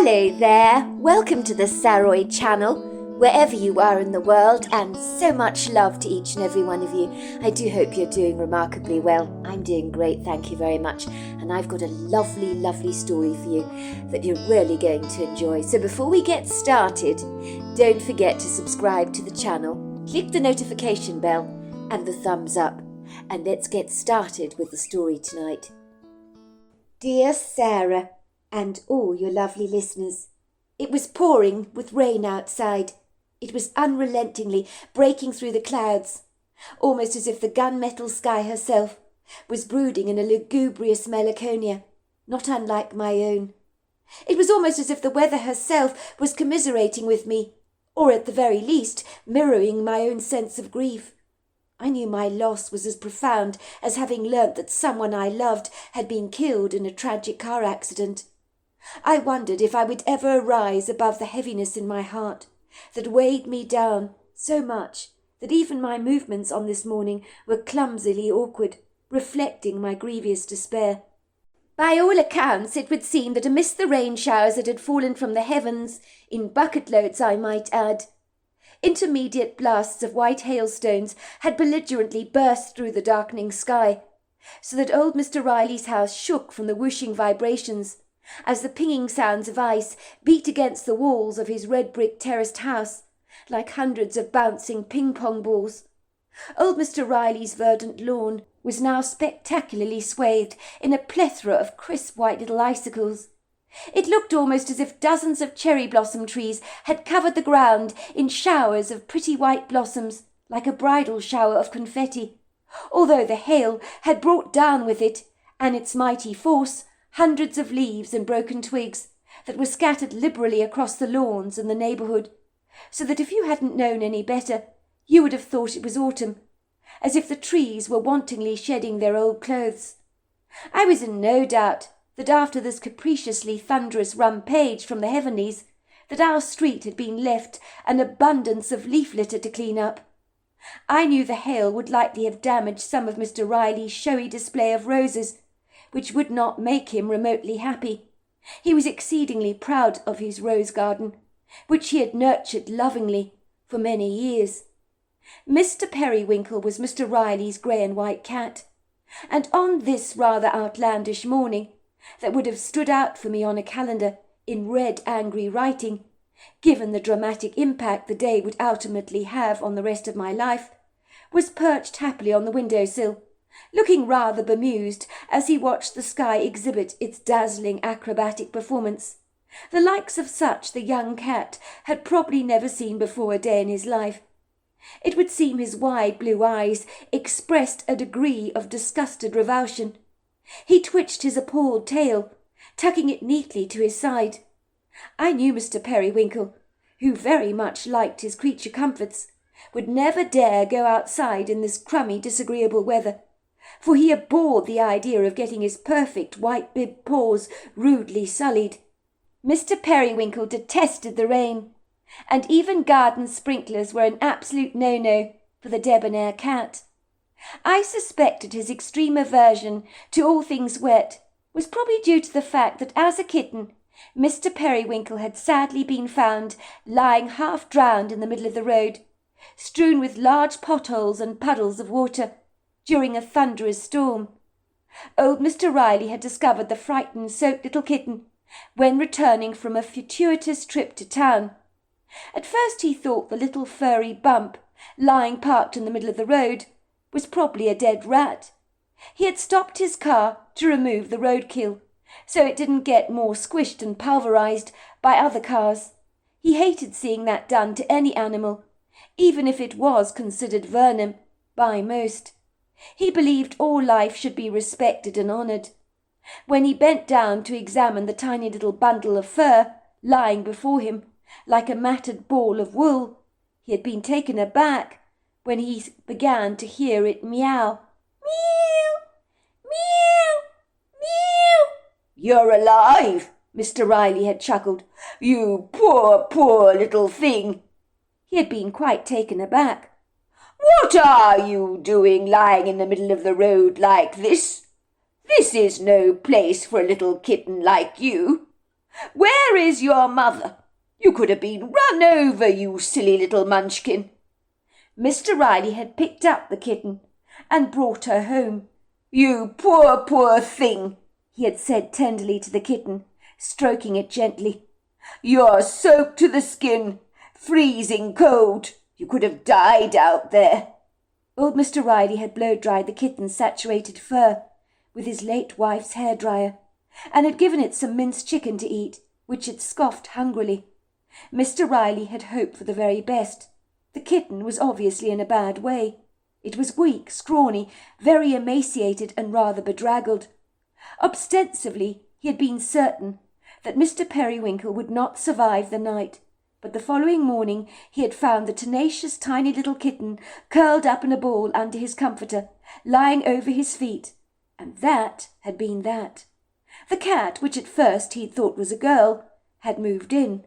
Hello there, welcome to the Saroy channel, wherever you are in the world, and so much love to each and every one of you. I do hope you're doing remarkably well. I'm doing great, thank you very much, and I've got a lovely story for you that you're really going to enjoy. So before we get started, don't forget to subscribe to the channel, click the notification bell and the thumbs up, and let's get started with the story tonight. Dear Sarah, and all your lovely listeners. It was pouring with rain outside. It was unrelentingly breaking through the clouds, almost as if the gunmetal sky herself was brooding in a lugubrious melancholia, not unlike my own. It was almost as if the weather herself was commiserating with me, or at the very least mirroring my own sense of grief. I knew my loss was as profound as having learnt that someone I loved had been killed in a tragic car accident. I wondered if I would ever rise above the heaviness in my heart that weighed me down so much that even my movements on this morning were clumsily awkward, reflecting my grievous despair. By all accounts, it would seem that amidst the rain showers that had fallen from the heavens, in bucket loads I might add, intermediate blasts of white hailstones had belligerently burst through the darkening sky, so that old Mr. Riley's house shook from the whooshing vibrations, as the pinging sounds of ice beat against the walls of his red-brick terraced house like hundreds of bouncing ping-pong balls. Old Mr. Riley's verdant lawn was now spectacularly swathed in a plethora of crisp white little icicles. It looked almost as if dozens of cherry blossom trees had covered the ground in showers of pretty white blossoms, like a bridal shower of confetti, although the hail had brought down with it, and its mighty force, hundreds of leaves and broken twigs that were scattered liberally across the lawns in the neighbourhood, so that if you hadn't known any better, you would have thought it was autumn, as if the trees were wantonly shedding their old clothes. I was in no doubt that after this capriciously thunderous rampage from the heavenlies, that our street had been left an abundance of leaf litter to clean up. I knew the hail would likely have damaged some of Mr. Riley's showy display of roses, which would not make him remotely happy. He was exceedingly proud of his rose garden, which he had nurtured lovingly for many years. Mr. Periwinkle was Mr. Riley's grey and white cat, and on this rather outlandish morning, that would have stood out for me on a calendar in red angry writing, given the dramatic impact the day would ultimately have on the rest of my life, was perched happily on the window-sill, looking rather bemused as he watched the sky exhibit its dazzling acrobatic performance, the likes of such the young cat had probably never seen before a day in his life. It would seem his wide blue eyes expressed a degree of disgusted revulsion. He twitched his appalled tail, tucking it neatly to his side. I knew Mr. Periwinkle, who very much liked his creature comforts, would never dare go outside in this crummy, disagreeable weather, for he abhorred the idea of getting his perfect white-bibbed paws rudely sullied. Mr. Periwinkle detested the rain, and even garden sprinklers were an absolute no-no for the debonair cat. I suspected his extreme aversion to all things wet was probably due to the fact that as a kitten, Mr. Periwinkle had sadly been found lying half-drowned in the middle of the road, strewn with large potholes and puddles of water, during a thunderous storm. Old Mr. Riley had discovered the frightened, soaked little kitten when returning from a fortuitous trip to town. At first he thought the little furry bump, lying parked in the middle of the road, was probably a dead rat. He had stopped his car to remove the roadkill, so it didn't get more squished and pulverized by other cars. He hated seeing that done to any animal, even if it was considered venom by most. He believed all life should be respected and honoured. When he bent down to examine the tiny little bundle of fur lying before him like a matted ball of wool, he had been taken aback when he began to hear it meow. Meow, meow, meow. "You're alive," Mr. Riley had chuckled. "You poor little thing." He had been quite taken aback. "What are you doing lying in the middle of the road like this? This is no place for a little kitten like you. Where is your mother? You could have been run over, you silly little munchkin." Mr. Riley had picked up the kitten and brought her home. "You poor, poor thing," he had said tenderly to the kitten, stroking it gently. "You're soaked to the skin, freezing cold. You could have died out there." Old Mr. Riley had blow-dried the kitten's saturated fur with his late wife's hairdryer, and had given it some minced chicken to eat, which it scoffed hungrily. Mr. Riley had hoped for the very best. The kitten was obviously in a bad way. It was weak, scrawny, very emaciated, and rather bedraggled. Ostensibly, he had been certain that Mr. Periwinkle would not survive the night, but the following morning he had found the tenacious tiny little kitten curled up in a ball under his comforter, lying over his feet, and that had been that. The cat, which at first he thought was a girl, had moved in.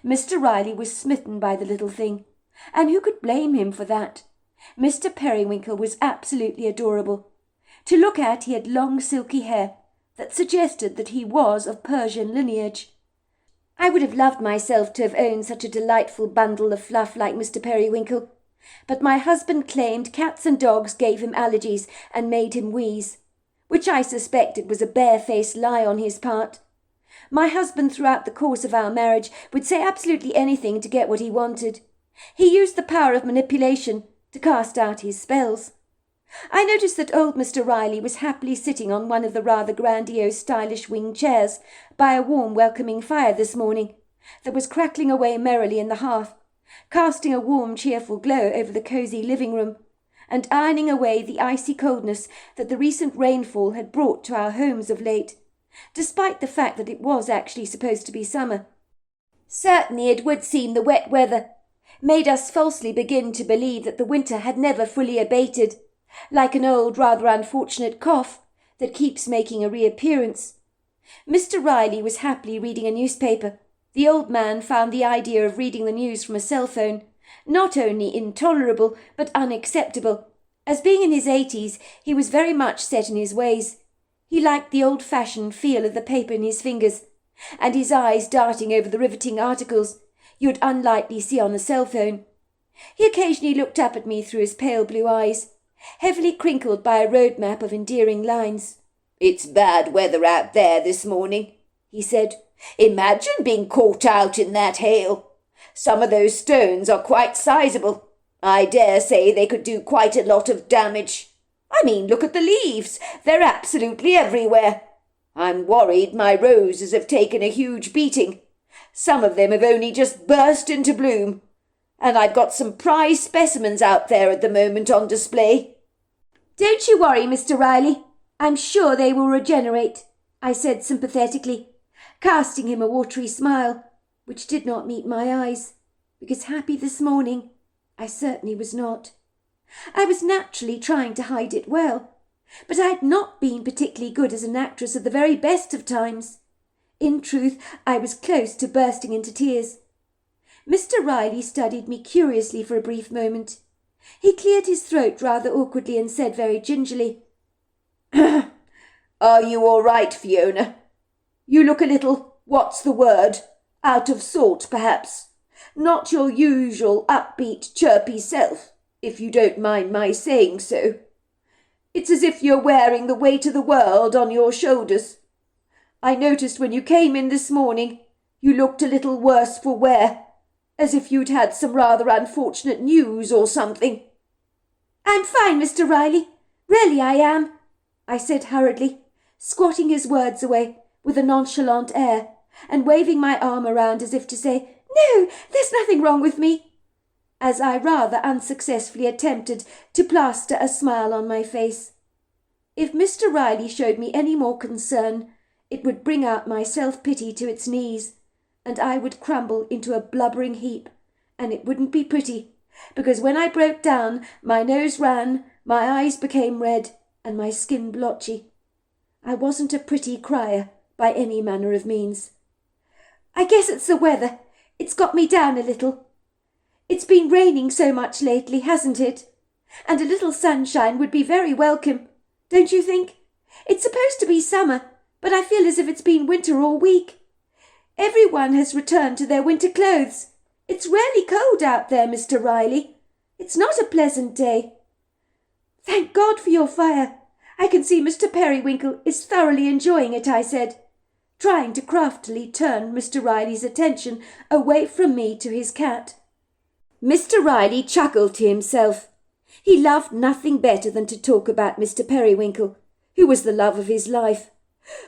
Mr. Riley was smitten by the little thing, and who could blame him for that? Mr. Periwinkle was absolutely adorable. To look at, he had long silky hair that suggested that he was of Persian lineage. I would have loved myself to have owned such a delightful bundle of fluff like Mr. Periwinkle, but my husband claimed cats and dogs gave him allergies and made him wheeze, which I suspected was a barefaced lie on his part. My husband throughout the course of our marriage would say absolutely anything to get what he wanted. He used the power of manipulation to cast out his spells. I noticed that old Mr. Riley was happily sitting on one of the rather grandiose stylish wing chairs by a warm welcoming fire this morning that was crackling away merrily in the hearth, casting a warm cheerful glow over the cosy living room, and ironing away the icy coldness that the recent rainfall had brought to our homes of late, despite the fact that it was actually supposed to be summer. Certainly it would seem the wet weather made us falsely begin to believe that the winter had never fully abated, like an old, rather unfortunate cough that keeps making a reappearance. Mr. Riley was happily reading a newspaper. The old man found the idea of reading the news from a cell phone not only intolerable but unacceptable. As being in his 80s, he was very much set in his ways. He liked the old-fashioned feel of the paper in his fingers, and his eyes darting over the riveting articles you'd unlikely see on a cell phone. He occasionally looked up at me through his pale blue eyes, heavily crinkled by a road map of endearing lines. "It's bad weather out there this morning," he said. "Imagine being caught out in that hail. Some of those stones are quite sizable. I dare say they could do quite a lot of damage. I mean, look at the leaves. They're absolutely everywhere. I'm worried my roses have taken a huge beating. Some of them have only just burst into bloom, and I've got some prize specimens out there at the moment on display." "Don't you worry, Mr. Riley. I'm sure they will regenerate," I said sympathetically, casting him a watery smile, which did not meet my eyes, because happy this morning I certainly was not. I was naturally trying to hide it well, but I had not been particularly good as an actress at the very best of times. In truth, I was close to bursting into tears. Mr. Riley studied me curiously for a brief moment. He cleared his throat rather awkwardly and said very gingerly, "Are you all right, Fiona? You look a little, what's the word, out of sort, perhaps. Not your usual upbeat, chirpy self, if you don't mind my saying so. It's as if you're wearing the weight of the world on your shoulders. I noticed when you came in this morning, you looked a little worse for wear, as if you'd had some rather unfortunate news or something." "I'm fine, Mr. Riley. Really I am," I said hurriedly, squatting his words away with a nonchalant air and waving my arm around as if to say, "No, there's nothing wrong with me," as I rather unsuccessfully attempted to plaster a smile on my face. If Mr. Riley showed me any more concern, it would bring out my self-pity to its knees, and I would crumble into a blubbering heap, and it wouldn't be pretty, because when I broke down, my nose ran, my eyes became red, and my skin blotchy. I wasn't a pretty crier by any manner of means. "I guess it's the weather. It's got me down a little. It's been raining so much lately, hasn't it? And a little sunshine would be very welcome, don't you think? It's supposed to be summer, but I feel as if it's been winter all week. Everyone has returned to their winter clothes. It's really cold out there, Mr. Riley. It's not a pleasant day. Thank God for your fire. I can see Mr. Periwinkle is thoroughly enjoying it, I said, trying to craftily turn Mr. Riley's attention away from me to his cat. Mr. Riley chuckled to himself. He loved nothing better than to talk about Mr. Periwinkle, who was the love of his life.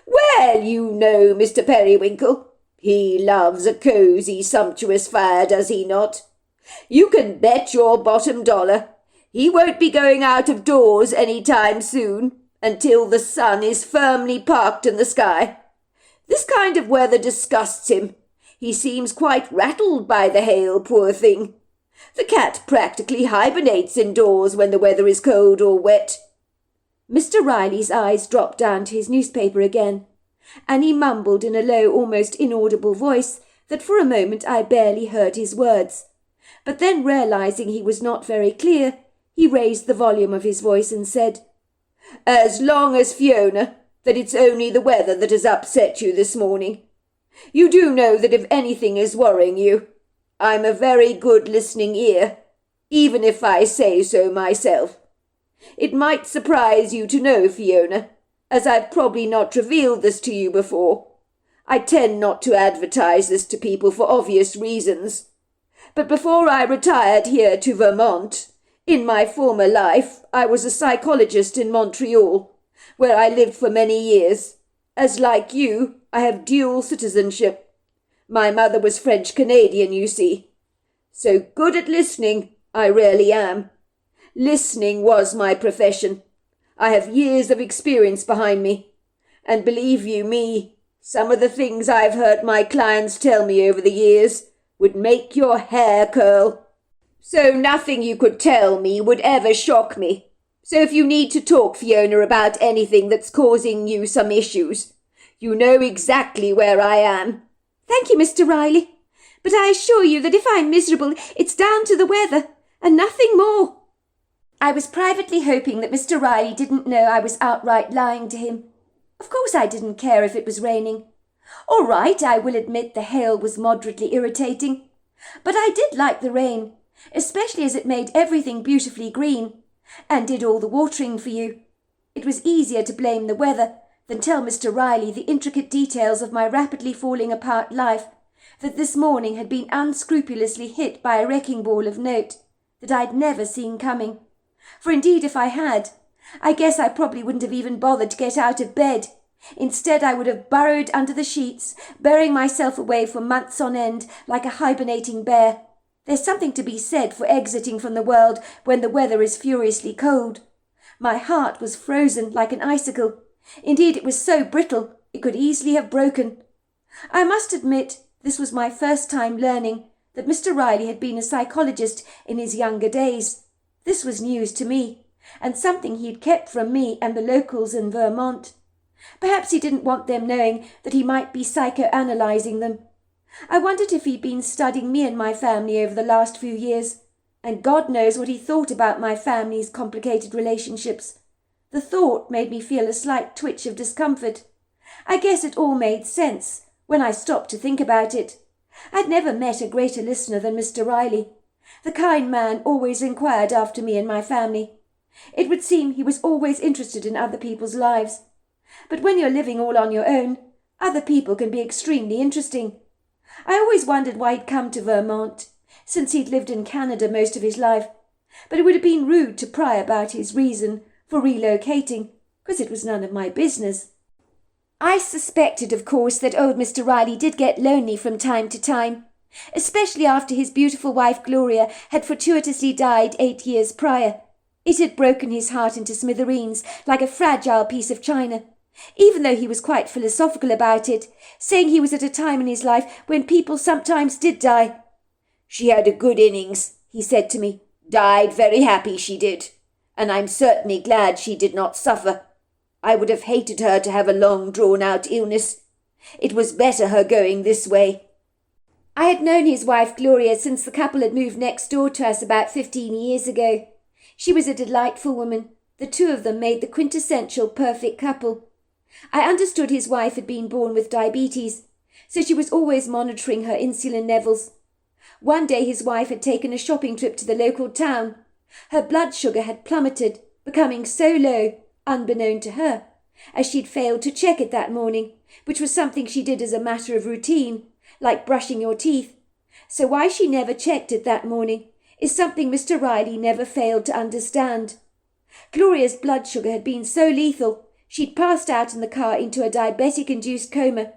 Well, you know, Mr. Periwinkle, he loves a cosy, sumptuous fire, does he not? You can bet your bottom dollar he won't be going out of doors any time soon, until the sun is firmly parked in the sky. This kind of weather disgusts him. He seems quite rattled by the hail, poor thing. The cat practically hibernates indoors when the weather is cold or wet. Mr. Riley's eyes dropped down to his newspaper again, and he mumbled in a low, almost inaudible voice that for a moment I barely heard his words. But then, realizing he was not very clear, he raised the volume of his voice and said, As long as, Fiona, that it's only the weather that has upset you this morning. You do know that if anything is worrying you, I'm a very good listening ear, even if I say so myself. It might surprise you to know, Fiona, as I've probably not revealed this to you before. I tend not to advertise this to people for obvious reasons. But before I retired here to Vermont, in my former life, I was a psychologist in Montreal, where I lived for many years. As like you, I have dual citizenship. My mother was French-Canadian, you see. So good at listening, I really am. Listening was my profession. I have years of experience behind me. And believe you me, some of the things I've heard my clients tell me over the years would make your hair curl. So nothing you could tell me would ever shock me. So if you need to talk, Fiona, about anything that's causing you some issues, you know exactly where I am. Thank you, Mr. Riley. But I assure you that if I'm miserable, it's down to the weather, and nothing more. I was privately hoping that Mr. Riley didn't know I was outright lying to him. Of course I didn't care if it was raining. All right, I will admit the hail was moderately irritating. But I did like the rain, especially as it made everything beautifully green, and did all the watering for you. It was easier to blame the weather than tell Mr. Riley the intricate details of my rapidly falling apart life, that this morning had been unscrupulously hit by a wrecking ball of note that I'd never seen coming. For indeed, if I had, I guess I probably wouldn't have even bothered to get out of bed. Instead, I would have burrowed under the sheets, burying myself away for months on end like a hibernating bear. There's something to be said for exiting from the world when the weather is furiously cold. My heart was frozen like an icicle. Indeed, it was so brittle it could easily have broken. I must admit this was my first time learning that Mr. Riley had been a psychologist in his younger days. This was news to me, and something he'd kept from me and the locals in Vermont. Perhaps he didn't want them knowing that he might be psychoanalyzing them. I wondered if he'd been studying me and my family over the last few years, and God knows what he thought about my family's complicated relationships. The thought made me feel a slight twitch of discomfort. I guess it all made sense when I stopped to think about it. I'd never met a greater listener than Mr. Riley. The kind man always inquired after me and my family. It would seem he was always interested in other people's lives. But when you're living all on your own, other people can be extremely interesting. I always wondered why he'd come to Vermont, since he'd lived in Canada most of his life, but it would have been rude to pry about his reason for relocating, because it was none of my business. I suspected, of course, that old Mr. Riley did get lonely from time to time, especially after his beautiful wife Gloria had fortuitously died 8 years prior. It had broken his heart into smithereens like a fragile piece of china, even though he was quite philosophical about it, saying he was at a time in his life when people sometimes did die. She had a good innings, he said to me. Died very happy, she did, and I'm certainly glad she did not suffer. I would have hated her to have a long drawn-out illness. It was better her going this way. I had known his wife Gloria since the couple had moved next door to us about 15 years ago. She was a delightful woman. The two of them made the quintessential perfect couple. I understood his wife had been born with diabetes, so she was always monitoring her insulin levels. One day his wife had taken a shopping trip to the local town. Her blood sugar had plummeted, becoming so low, unbeknown to her, as she'd failed to check it that morning, which was something she did as a matter of routine, like brushing your teeth. So why she never checked it that morning is something Mr. Riley never failed to understand. Gloria's blood sugar had been so lethal, she'd passed out in the car into a diabetic-induced coma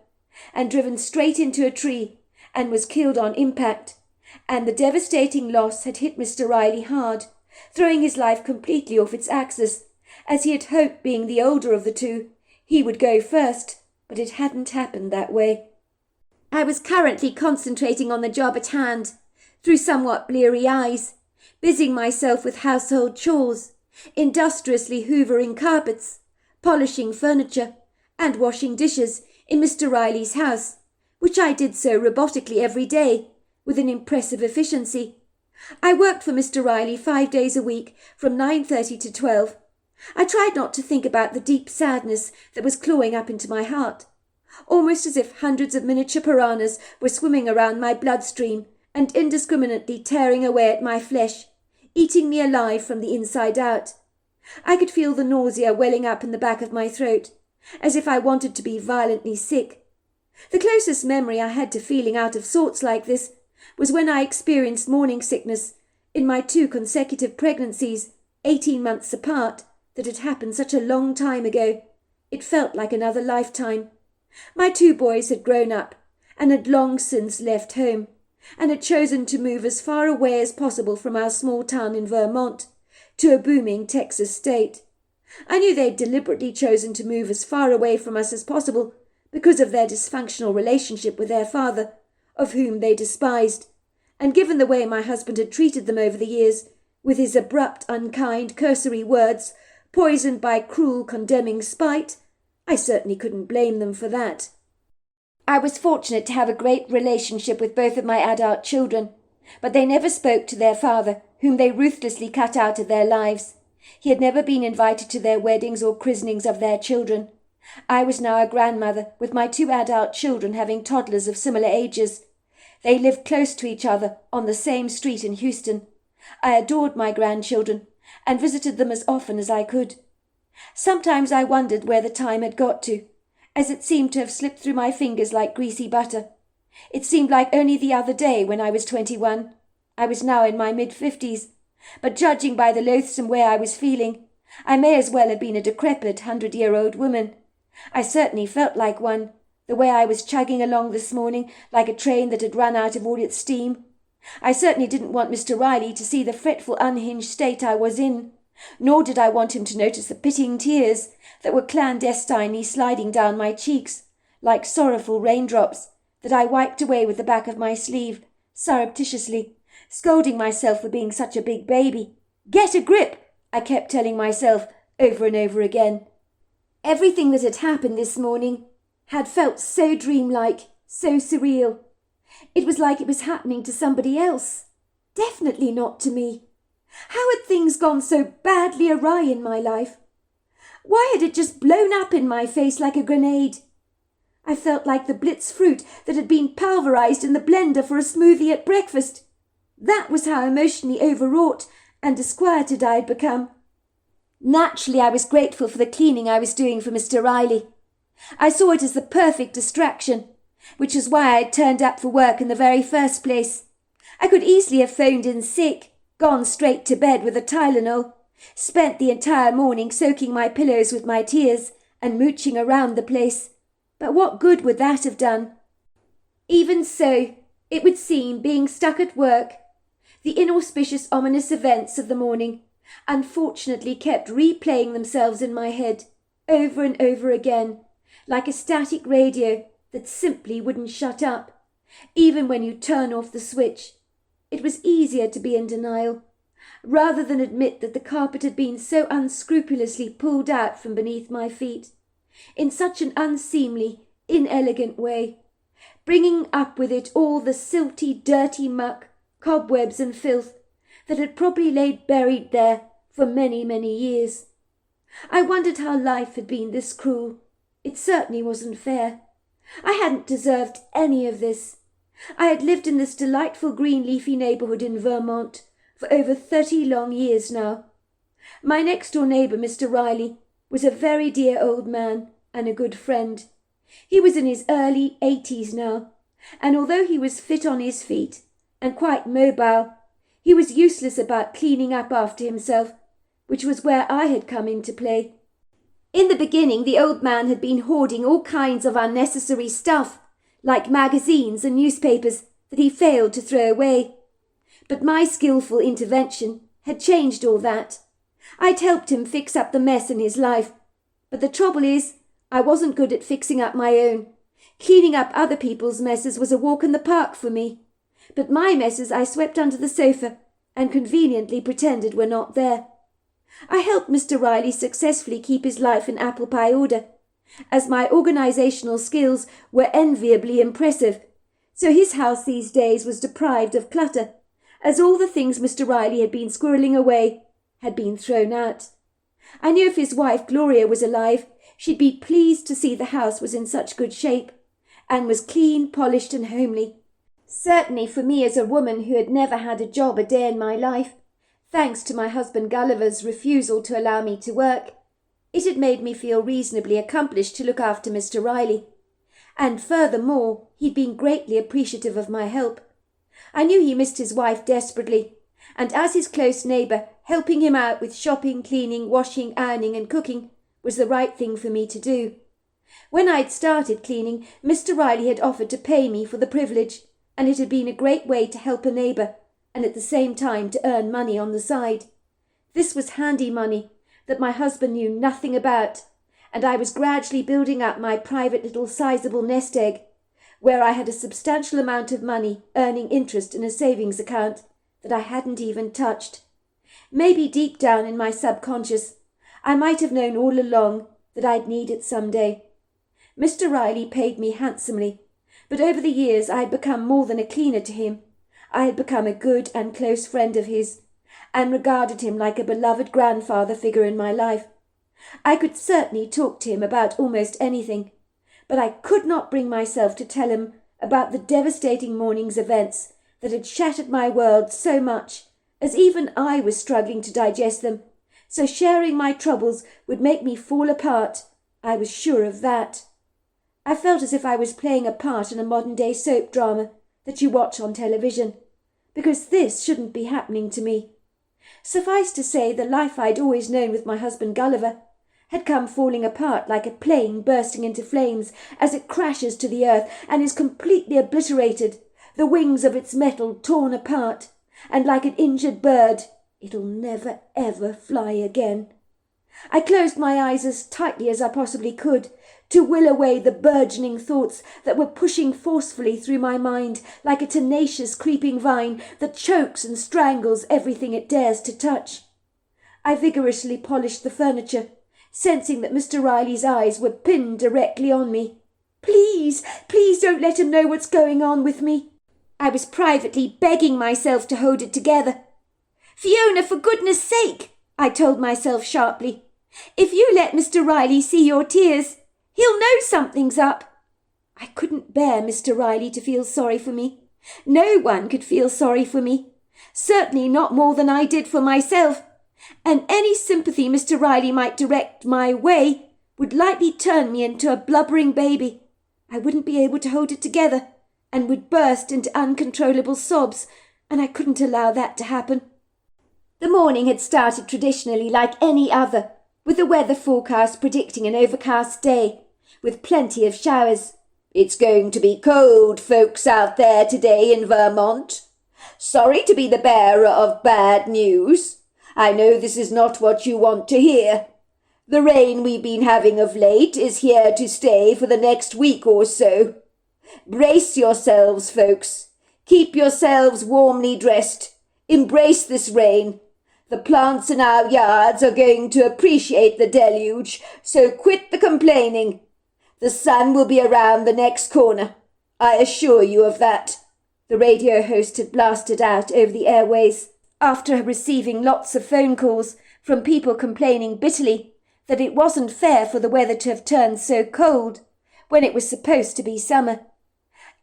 and driven straight into a tree and was killed on impact. And the devastating loss had hit Mr. Riley hard, throwing his life completely off its axis, as he had hoped, being the older of the two, he would go first, but it hadn't happened that way. I was currently concentrating on the job at hand, through somewhat bleary eyes, busying myself with household chores, industriously hoovering carpets, polishing furniture, and washing dishes in Mr. Riley's house, which I did so robotically every day, with an impressive efficiency. I worked for Mr. Riley 5 days a week, from 9:30 to 12. I tried not to think about the deep sadness that was clawing up into my heart, almost as if hundreds of miniature piranhas were swimming around my bloodstream and indiscriminately tearing away at my flesh, eating me alive from the inside out. I could feel the nausea welling up in the back of my throat, as if I wanted to be violently sick. The closest memory I had to feeling out of sorts like this was when I experienced morning sickness in my 2 consecutive pregnancies, 18 months apart, that had happened such a long time ago. It felt like another lifetime. My 2 boys had grown up and had long since left home, and had chosen to move as far away as possible from our small town in Vermont to a booming Texas state. I knew they'd deliberately chosen to move as far away from us as possible because of their dysfunctional relationship with their father, of whom they despised, and given the way my husband had treated them over the years, with his abrupt, unkind, cursory words, poisoned by cruel, condemning spite, I certainly couldn't blame them for that. I was fortunate to have a great relationship with both of my adult children, but they never spoke to their father, whom they ruthlessly cut out of their lives. He had never been invited to their weddings or christenings of their children. I was now a grandmother, with my 2 adult children having toddlers of similar ages. They lived close to each other on the same street in Houston. I adored my grandchildren and visited them as often as I could. Sometimes I wondered where the time had got to, as it seemed to have slipped through my fingers like greasy butter. It seemed like only the other day when I was 21. I was now in my mid-50s, but judging by the loathsome way I was feeling, I may as well have been a decrepit 100-year-old woman. I certainly felt like one, the way I was chugging along this morning like a train that had run out of all its steam. I certainly didn't want Mr. Riley to see the fretful, unhinged state I was in, nor did I want him to notice the pitying tears that were clandestinely sliding down my cheeks, like sorrowful raindrops, that I wiped away with the back of my sleeve, surreptitiously, scolding myself for being such a big baby. "Get a grip," I kept telling myself over and over again. Everything that had happened this morning had felt so dreamlike, so surreal. It was like it was happening to somebody else. Definitely not to me. How had things gone so badly awry in my life? Why had it just blown up in my face like a grenade? I felt like the Blitz fruit that had been pulverized in the blender for a smoothie at breakfast. That was how emotionally overwrought and disquieted I had become. Naturally, I was grateful for the cleaning I was doing for Mr. Riley. I saw it as the perfect distraction, which was why I had turned up for work in the very first place. I could easily have phoned in sick, gone straight to bed with a Tylenol, spent the entire morning soaking my pillows with my tears and mooching around the place. But what good would that have done? Even so, it would seem, being stuck at work, the inauspicious, ominous events of the morning unfortunately kept replaying themselves in my head over and over again, like a static radio that simply wouldn't shut up, even when you turn off the switch. It was easier to be in denial, rather than admit that the carpet had been so unscrupulously pulled out from beneath my feet, in such an unseemly, inelegant way, bringing up with it all the silty, dirty muck, cobwebs and filth that had probably laid buried there for many, many years. I wondered how life had been this cruel. It certainly wasn't fair. I hadn't deserved any of this. I had lived in this delightful green leafy neighbourhood in Vermont for over 30 long years now. My next-door neighbour, Mr. Riley, was a very dear old man and a good friend. He was in his early 80s now, and although he was fit on his feet and quite mobile, he was useless about cleaning up after himself, which was where I had come into play. In the beginning, the old man had been hoarding all kinds of unnecessary stuff, like magazines and newspapers, that he failed to throw away. But my skillful intervention had changed all that. I'd helped him fix up the mess in his life, but the trouble is, I wasn't good at fixing up my own. Cleaning up other people's messes was a walk in the park for me, but my messes I swept under the sofa and conveniently pretended were not there. I helped Mr. Riley successfully keep his life in apple pie order, as my organisational skills were enviably impressive, so his house these days was deprived of clutter, as all the things Mr. Riley had been squirreling away had been thrown out. I knew if his wife Gloria was alive, she'd be pleased to see the house was in such good shape, and was clean, polished and homely. Certainly for me as a woman who had never had a job a day in my life, thanks to my husband Gulliver's refusal to allow me to work, it had made me feel reasonably accomplished to look after Mr. Riley. And furthermore, he'd been greatly appreciative of my help. I knew he missed his wife desperately, and as his close neighbour, helping him out with shopping, cleaning, washing, ironing and cooking was the right thing for me to do. When I'd started cleaning, Mr. Riley had offered to pay me for the privilege, and it had been a great way to help a neighbour, and at the same time to earn money on the side. This was handy money that my husband knew nothing about, and I was gradually building up my private little sizable nest egg, where I had a substantial amount of money earning interest in a savings account that I hadn't even touched. Maybe deep down in my subconscious, I might have known all along that I'd need it some day. Mr. Riley paid me handsomely, but over the years I had become more than a cleaner to him. I had become a good and close friend of his, and regarded him like a beloved grandfather figure in my life. I could certainly talk to him about almost anything, but I could not bring myself to tell him about the devastating morning's events that had shattered my world so much, as even I was struggling to digest them, so sharing my troubles would make me fall apart. I was sure of that. I felt as if I was playing a part in a modern-day soap drama that you watch on television, because this shouldn't be happening to me. Suffice to say, the life I'd always known with my husband Gulliver had come falling apart like a plane bursting into flames as it crashes to the earth and is completely obliterated, the wings of its metal torn apart, and like an injured bird, it'll never ever fly again. I closed my eyes as tightly as I possibly could to will away the burgeoning thoughts that were pushing forcefully through my mind like a tenacious creeping vine that chokes and strangles everything it dares to touch. I vigorously polished the furniture, sensing that Mr. Riley's eyes were pinned directly on me. Please, please don't let him know what's going on with me. I was privately begging myself to hold it together. Fiona, for goodness sake, I told myself sharply, if you let Mr. Riley see your tears, he'll know something's up. I couldn't bear Mr. Riley to feel sorry for me. No one could feel sorry for me. Certainly not more than I did for myself. And any sympathy Mr. Riley might direct my way would likely turn me into a blubbering baby. I wouldn't be able to hold it together and would burst into uncontrollable sobs, and I couldn't allow that to happen. The morning had started traditionally like any other, with the weather forecast predicting an overcast day, with plenty of showers. It's going to be cold, folks out there today in Vermont. Sorry to be the bearer of bad news. I know this is not what you want to hear. The rain we've been having of late is here to stay for the next week or so. Brace yourselves, folks. Keep yourselves warmly dressed. Embrace this rain. The plants in our yards are going to appreciate the deluge, so quit the complaining. The sun will be around the next corner. I assure you of that. The radio host had blasted out over the airways, after receiving lots of phone calls from people complaining bitterly that it wasn't fair for the weather to have turned so cold, when it was supposed to be summer.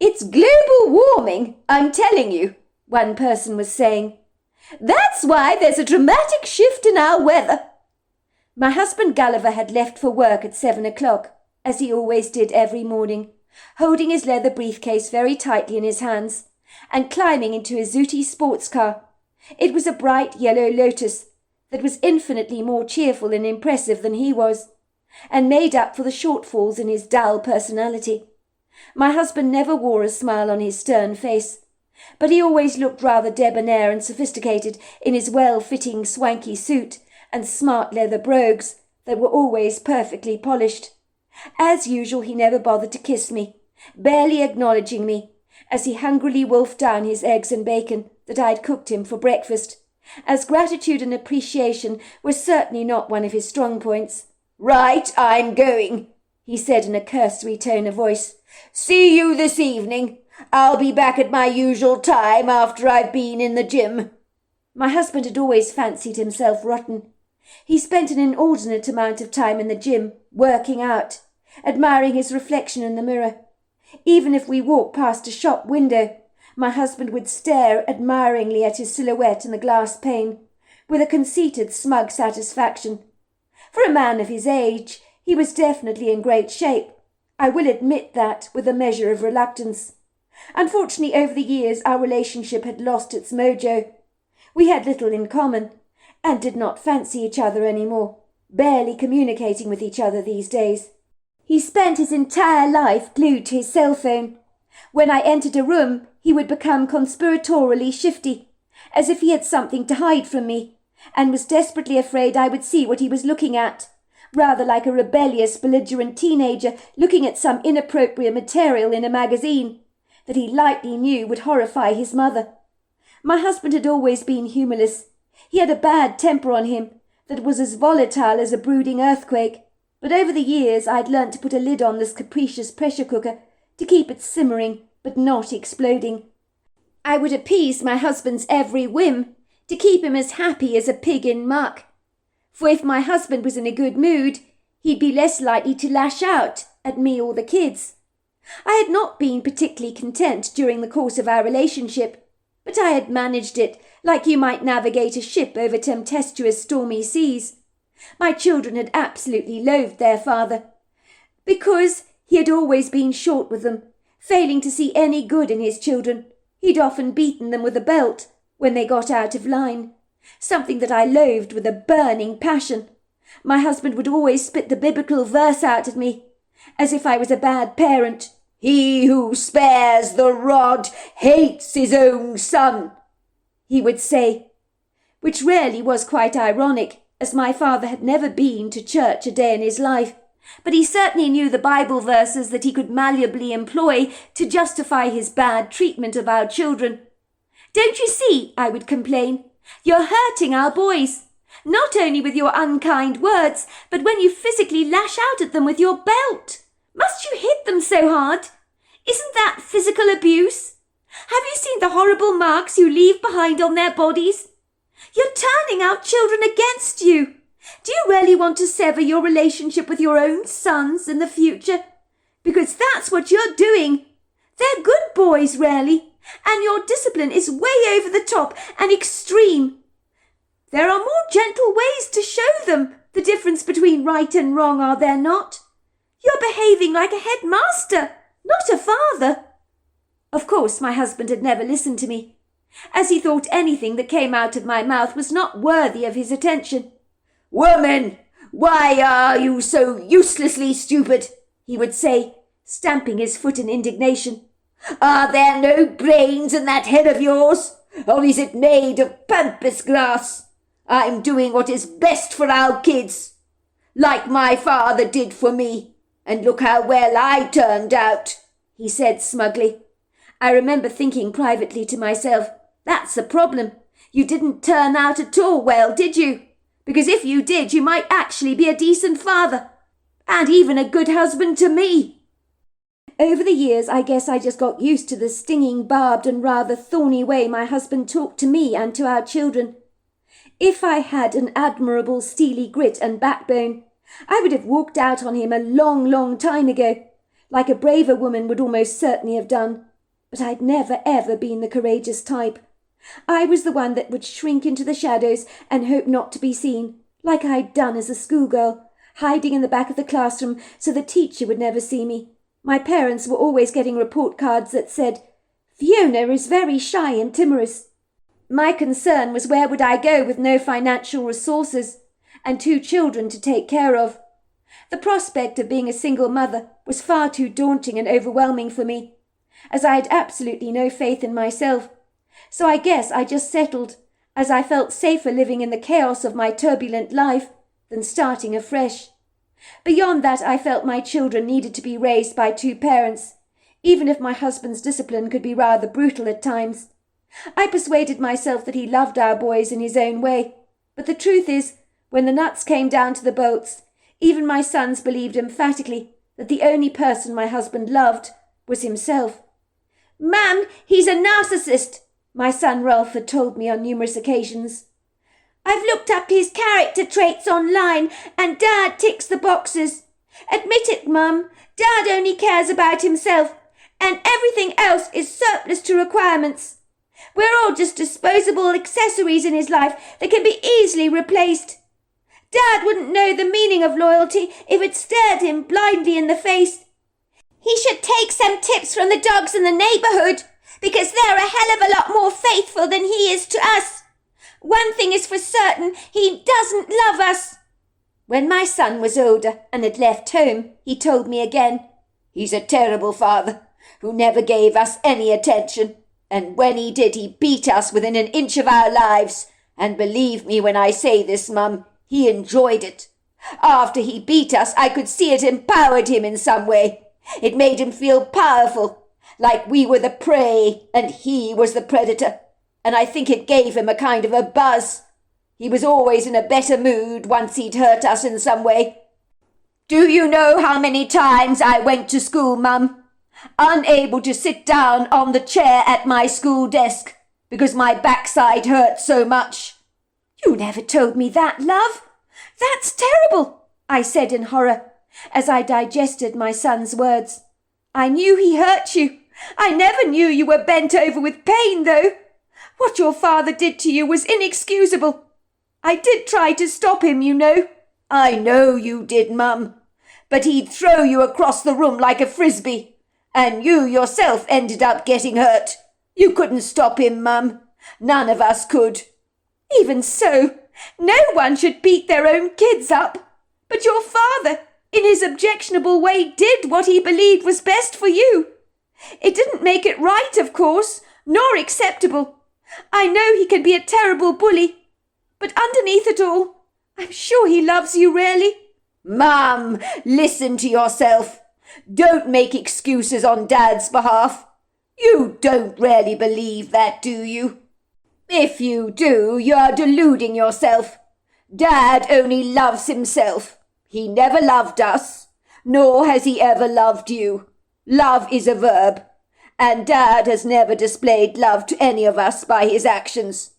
"It's global warming, I'm telling you," one person was saying. "That's why there's a dramatic shift in our weather." My husband Gulliver had left for work at 7 o'clock, as he always did every morning, holding his leather briefcase very tightly in his hands, and climbing into his zooty sports car. It was a bright yellow Lotus that was infinitely more cheerful and impressive than he was, and made up for the shortfalls in his dull personality. My husband never wore a smile on his stern face, but he always looked rather debonair and sophisticated in his well-fitting swanky suit and smart leather brogues that were always perfectly polished. As usual, he never bothered to kiss me, barely acknowledging me, as he hungrily wolfed down his eggs and bacon that I'd cooked him for breakfast, as gratitude and appreciation were certainly not one of his strong points. "Right, I'm going," he said in a cursory tone of voice. "See you this evening. I'll be back at my usual time after I've been in the gym." My husband had always fancied himself rotten. He spent an inordinate amount of time in the gym, working out, admiring his reflection in the mirror. Even if we walked past a shop window, my husband would stare admiringly at his silhouette in the glass pane, with a conceited, smug satisfaction. For a man of his age, he was definitely in great shape. I will admit that with a measure of reluctance. Unfortunately, over the years, our relationship had lost its mojo. We had little in common, and did not fancy each other any more, barely communicating with each other these days. He spent his entire life glued to his cell phone. When I entered a room, he would become conspiratorially shifty, as if he had something to hide from me, and was desperately afraid I would see what he was looking at, rather like a rebellious, belligerent teenager looking at some inappropriate material in a magazine that he lightly knew would horrify his mother. My husband had always been humorless. He had a bad temper on him that was as volatile as a brooding earthquake, but over the years I'd learnt to put a lid on this capricious pressure cooker to keep it simmering but not exploding. I would appease my husband's every whim to keep him as happy as a pig in muck. For if my husband was in a good mood, he'd be less likely to lash out at me or the kids. I had not been particularly content during the course of our relationship, but I had managed it like you might navigate a ship over tempestuous, stormy seas. My children had absolutely loathed their father, because he had always been short with them, failing to see any good in his children. He'd often beaten them with a belt when they got out of line, something that I loathed with a burning passion. My husband would always spit the biblical verse out at me, as if I was a bad parent. "He who spares the rod hates his own son," he would say, which really was quite ironic, as my father had never been to church a day in his life, but he certainly knew the Bible verses that he could malleably employ to justify his bad treatment of our children. "Don't you see," I would complain, "you're hurting our boys, not only with your unkind words, but when you physically lash out at them with your belt. Must you hit them so hard? Isn't that physical abuse? Have you seen the horrible marks you leave behind on their bodies? You're turning our children against you. Do you really want to sever your relationship with your own sons in the future? Because that's what you're doing. They're good boys, really, and your discipline is way over the top and extreme. There are more gentle ways to show them the difference between right and wrong, are there not? You're behaving like a headmaster, not a father." Of course, my husband had never listened to me, as he thought anything that came out of my mouth was not worthy of his attention. "Woman, why are you so uselessly stupid?" he would say, stamping his foot in indignation. "Are there no brains in that head of yours, or is it made of pampas grass? I'm doing what is best for our kids, like my father did for me, and look how well I turned out," he said smugly. I remember thinking privately to myself, "That's the problem. You didn't turn out at all well, did you? Because if you did, you might actually be a decent father, and even a good husband to me." Over the years, I guess I just got used to the stinging, barbed and rather thorny way my husband talked to me and to our children. If I had an admirable steely grit and backbone, I would have walked out on him a long, long time ago, like a braver woman would almost certainly have done, but I'd never ever been the courageous type. I was the one that would shrink into the shadows and hope not to be seen, like I'd done as a schoolgirl, hiding in the back of the classroom so the teacher would never see me. My parents were always getting report cards that said, "Fiona is very shy and timorous." My concern was where would I go with no financial resources and 2 children to take care of. The prospect of being a single mother was far too daunting and overwhelming for me, as I had absolutely no faith in myself. So I guess I just settled, as I felt safer living in the chaos of my turbulent life than starting afresh. Beyond that, I felt my children needed to be raised by 2 parents, even if my husband's discipline could be rather brutal at times. I persuaded myself that he loved our boys in his own way, but the truth is, when the nuts came down to the bolts, even my sons believed emphatically that the only person my husband loved was himself. "Mum, he's a narcissist," my son Ralph had told me on numerous occasions. "I've looked up his character traits online, and Dad ticks the boxes. Admit it, Mum, Dad only cares about himself, and everything else is surplus to requirements. We're all just disposable accessories in his life that can be easily replaced. Dad wouldn't know the meaning of loyalty if it stared him blindly in the face. He should take some tips from the dogs in the neighbourhood, because they're a hell of a lot more faithful than he is to us. One thing is for certain, he doesn't love us." When my son was older and had left home, he told me again, "He's a terrible father who never gave us any attention, and when he did, he beat us within an inch of our lives, and believe me when I say this, Mum, he enjoyed it. After he beat us, I could see it empowered him in some way. It made him feel powerful, like we were the prey and he was the predator, and I think it gave him a kind of a buzz. He was always in a better mood once he'd hurt us in some way. Do you know how many times I went to school, Mum, unable to sit down on the chair at my school desk because my backside hurt so much?" "You never told me that, love. That's terrible," I said in horror, as I digested my son's words. "I knew he hurt you. I never knew you were bent over with pain, though. What your father did to you was inexcusable. I did try to stop him, you know." "I know you did, Mum, but he'd throw you across the room like a frisbee, and you yourself ended up getting hurt. You couldn't stop him, Mum. None of us could." "Even so, no one should beat their own kids up. But your father, in his objectionable way, did what he believed was best for you. It didn't make it right, of course, nor acceptable. I know he can be a terrible bully, but underneath it all, I'm sure he loves you really." "Mum, listen to yourself. Don't make excuses on Dad's behalf. You don't really believe that, do you? If you do, you're deluding yourself. Dad only loves himself. He never loved us, nor has he ever loved you. Love is a verb, and Dad has never displayed love to any of us by his actions.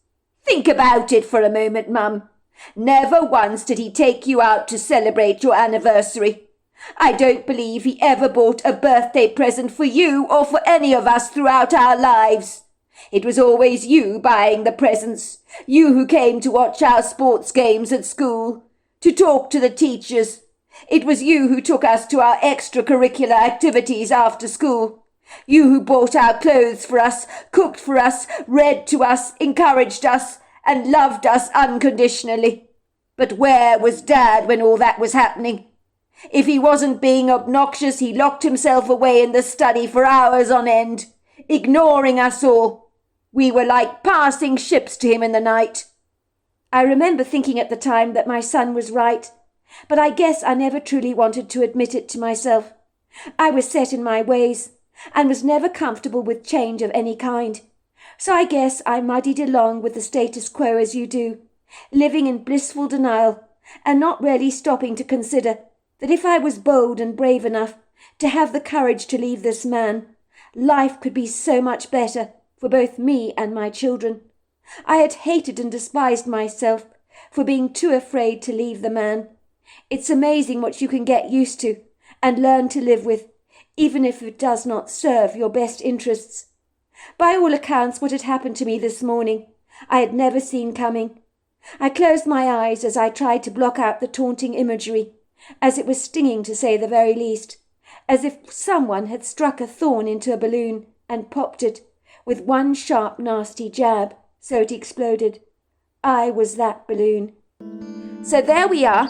Think about it for a moment, Mum. Never once did he take you out to celebrate your anniversary. I don't believe he ever bought a birthday present for you or for any of us throughout our lives. It was always you buying the presents, you who came to watch our sports games at school, to talk to the teachers. It was you who took us to our extracurricular activities after school. You who bought our clothes for us, cooked for us, read to us, encouraged us, and loved us unconditionally. But where was Dad when all that was happening? If he wasn't being obnoxious, he locked himself away in the study for hours on end, ignoring us all. We were like passing ships to him in the night." I remember thinking at the time that my son was right, but I guess I never truly wanted to admit it to myself. I was set in my ways, and was never comfortable with change of any kind. So I guess I muddied along with the status quo as you do, living in blissful denial, and not really stopping to consider that if I was bold and brave enough to have the courage to leave this man, life could be so much better for both me and my children. I had hated and despised myself for being too afraid to leave the man. It's amazing what you can get used to and learn to live with, even if it does not serve your best interests. By all accounts, what had happened to me this morning, I had never seen coming. I closed my eyes as I tried to block out the taunting imagery, as it was stinging to say the very least, as if someone had struck a thorn into a balloon and popped it with one sharp, nasty jab, so it exploded. I was that balloon. So there we are.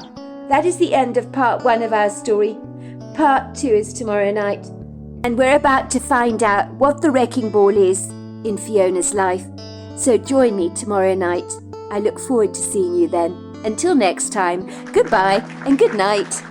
That is the end of part 1 of our story. Part 2 is tomorrow night. And we're about to find out what the wrecking ball is in Fiona's life. So join me tomorrow night. I look forward to seeing you then. Until next time, goodbye and good night.